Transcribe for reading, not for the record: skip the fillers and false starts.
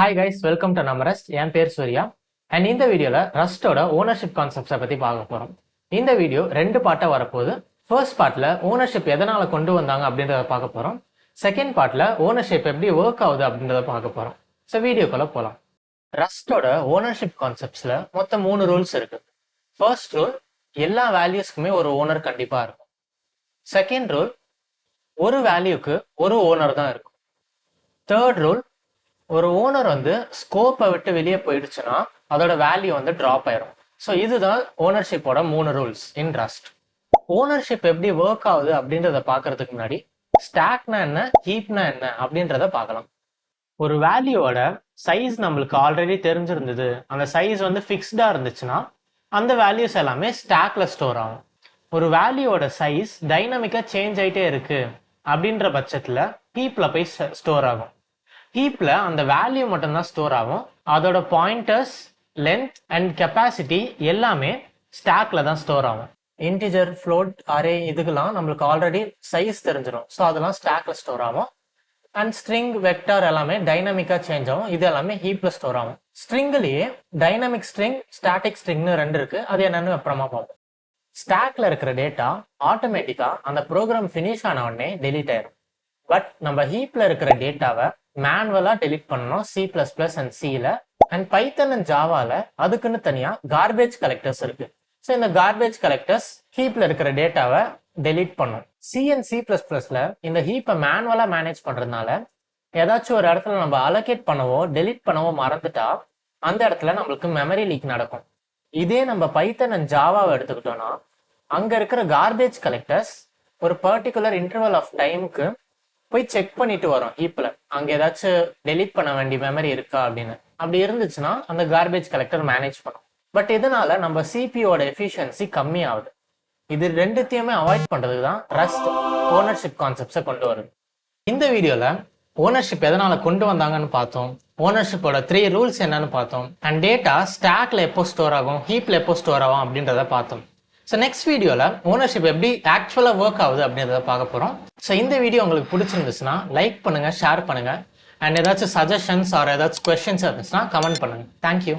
Hi guys, welcome to நம்ம rust. என் பேர் Surya. And இந்த வீடியோவில் ரஸ்டோட ஓனர்ஷிப் கான்செப்ட்ஸை பற்றி பார்க்க போகிறோம். இந்த வீடியோ 2 பார்ட்டாக வரப்போகுது. ஃபர்ஸ்ட் பார்ட்டில் ஓனர்ஷிப் எதனால் கொண்டு வந்தாங்க அப்படின்றத பார்க்க போகிறோம். செகண்ட் பார்ட்டில் ஓனர்ஷிப் எப்படி ஒர்க் ஆகுது அப்படின்றத பார்க்க போகிறோம். ஸோ வீடியோக்குள்ளே போகலாம். ரஸ்டோட ஓனர்ஷிப் கான்செப்ட்ஸில் மொத்தம் 3 ரூல்ஸ் இருக்குது. ஃபர்ஸ்ட் ரூல், எல்லா வேல்யூஸ்க்குமே ஒரு ஓனர் கண்டிப்பாக இருக்கும். செகண்ட் ரூல், ஒரு வேல்யூக்கு ஒரு ஓனர் தான் இருக்கும். தேர்ட் ரூல், ஒரு ஓனர் ஸ்கோப்பை விட்டு வெளியே போயிடுச்சுன்னா அதோட வேல்யூ ட்ராப் ஆயிரும். ஸோ இதுதான் ஓனர்ஷிப்போட 3 ரூல்ஸ் இன் ரஸ்ட். ஓனர்ஷிப் எப்படி ஒர்க் ஆகுது அப்படின்றத பார்க்கறதுக்கு முன்னாடி ஸ்டாக்னா என்ன, ஹீப்னா என்ன அப்படின்றத பார்க்கலாம். ஒரு வேல்யூவோட சைஸ் நம்மளுக்கு ஆல்ரெடி தெரிஞ்சிருந்தது, அந்த சைஸ் ஃபிக்ஸ்டா இருந்துச்சுன்னா அந்த வேல்யூஸ் எல்லாமே ஸ்டாக்ல ஸ்டோர் ஆகும். ஒரு வேல்யூவோட சைஸ் டைனமிக்கா சேஞ்ச் ஆயிட்டே இருக்கு அப்படின்ற பட்சத்துல ஹீப்ல போய் ஸ்டோர் ஆகும். ஹீப்ல அந்த வேல்யூ மட்டும்தான் ஸ்டோர் ஆகும். அதோட பாயிண்டர்ஸ், லென்த் அண்ட் கெப்பாசிட்டி எல்லாமே ஸ்டாக்ல தான் ஸ்டோர் ஆகும். இன்டிஜர், ஃப்ளோட், அரே இதுக்கெல்லாம் நம்மளுக்கு ஆல்ரெடி சைஸ் தெரிஞ்சிடும். ஸோ அதெல்லாம் ஸ்டாக்ல ஸ்டோர் ஆகும். அண்ட் ஸ்ட்ரிங், வெக்டார் எல்லாமே டைனமிக்கா சேஞ்ச் ஆகும். இது எல்லாமே ஹீப்ல ஸ்டோர் ஆகும். ஸ்ட்ரிங்லயே டைனமிக் ஸ்ட்ரிங், ஸ்டாட்டிக் ஸ்ட்ரிங்னு 2 இருக்கு. அது என்னன்னு அப்புறமா பார்ப்போம். ஸ்டாக்ல இருக்கிற டேட்டா ஆட்டோமேட்டிக்கா அந்த ப்ரோக்ராம் ஃபினிஷ் ஆன உடனே டெலீட் ஆயிடும். பட் நம்ம ஹீப்ல இருக்கிற டேட்டாவை மேனுவலா டெலிட் பண்ணணும் C++ அண்ட் சில. அண்ட் பைத்தன் அண்ட் ஜாவால அதுக்குன்னு தனியா கார்பேஜ் கலெக்டர்ஸ் இருக்கு. ஸோ இந்த கார்பேஜ் கலெக்டர்ஸ் ஹீப்ல இருக்கிற டேட்டாவை டெலிட் பண்ணும். C அண்ட் C++ல இந்த ஹீப்பை மேனுவலா மேனேஜ் பண்றதுனால ஏதாச்சும் ஒரு இடத்துல நம்ம அலோகேட் பண்ணவோ டெலிட் பண்ணவோ மறந்துட்டா அந்த இடத்துல நம்மளுக்கு மெமரி லீக் நடக்கும். இதே நம்ம பைத்தன் அண்ட் ஜாவாவை எடுத்துக்கிட்டோம்னா அங்க இருக்கிற கார்பேஜ் கலெக்டர்ஸ் ஒரு பர்டிகுலர் இன்டர்வல் ஆஃப் டைமுக்கு போய் செக் பண்ணிட்டு வரும் ஹீப்ல, அங்க ஏதாச்சும் டெலிட் பண்ண வேண்டிய மெமரி இருக்கா அப்படின்னு. அப்படி இருந்துச்சுன்னா அந்த கார்பேஜ் கலெக்டர் மேனேஜ் பண்ணும். பட் இதனால நம்ம சிபியோட எஃபிஷியன்சி கம்மி ஆகுது. இது ரெண்டுத்தையுமே அவாய்ட் பண்றதுக்கு தான் ரஸ்ட் ஓனர்ஷிப் கான்செப்ட்ஸை கொண்டு வருது. இந்த வீடியோல ஓனர்ஷிப் எதனால கொண்டு வந்தாங்கன்னு பார்த்தோம், ஓனர்ஷிப்போட 3 ரூல்ஸ் என்னன்னு பார்த்தோம், அண்ட் டேட்டா ஸ்டாக்ல எப்போ ஸ்டோர் ஆகும், ஹீப்ல எப்போ ஸ்டோர் ஆகும் அப்படின்றத பார்த்தோம். ஸோ நெக்ஸ்ட் வீடியோவில் ஓனர்ஷிப் எப்படி ஆக்சுவலாக ஒர்க் ஆகுது அப்படின்றத பார்க்க போகிறோம். ஸோ இந்த வீடியோ உங்களுக்கு பிடிச்சிருந்துச்சுன்னா லைக் பண்ணுங்கள், ஷேர் பண்ணுங்கள், அண்ட் ஏதாச்சும் சஜஷன்ஸ் ஆர் ஏதாச்சும் கொஸ்டின்ஸ் இருந்துச்சுன்னா கமெண்ட் பண்ணுங்கள். தேங்க்யூ.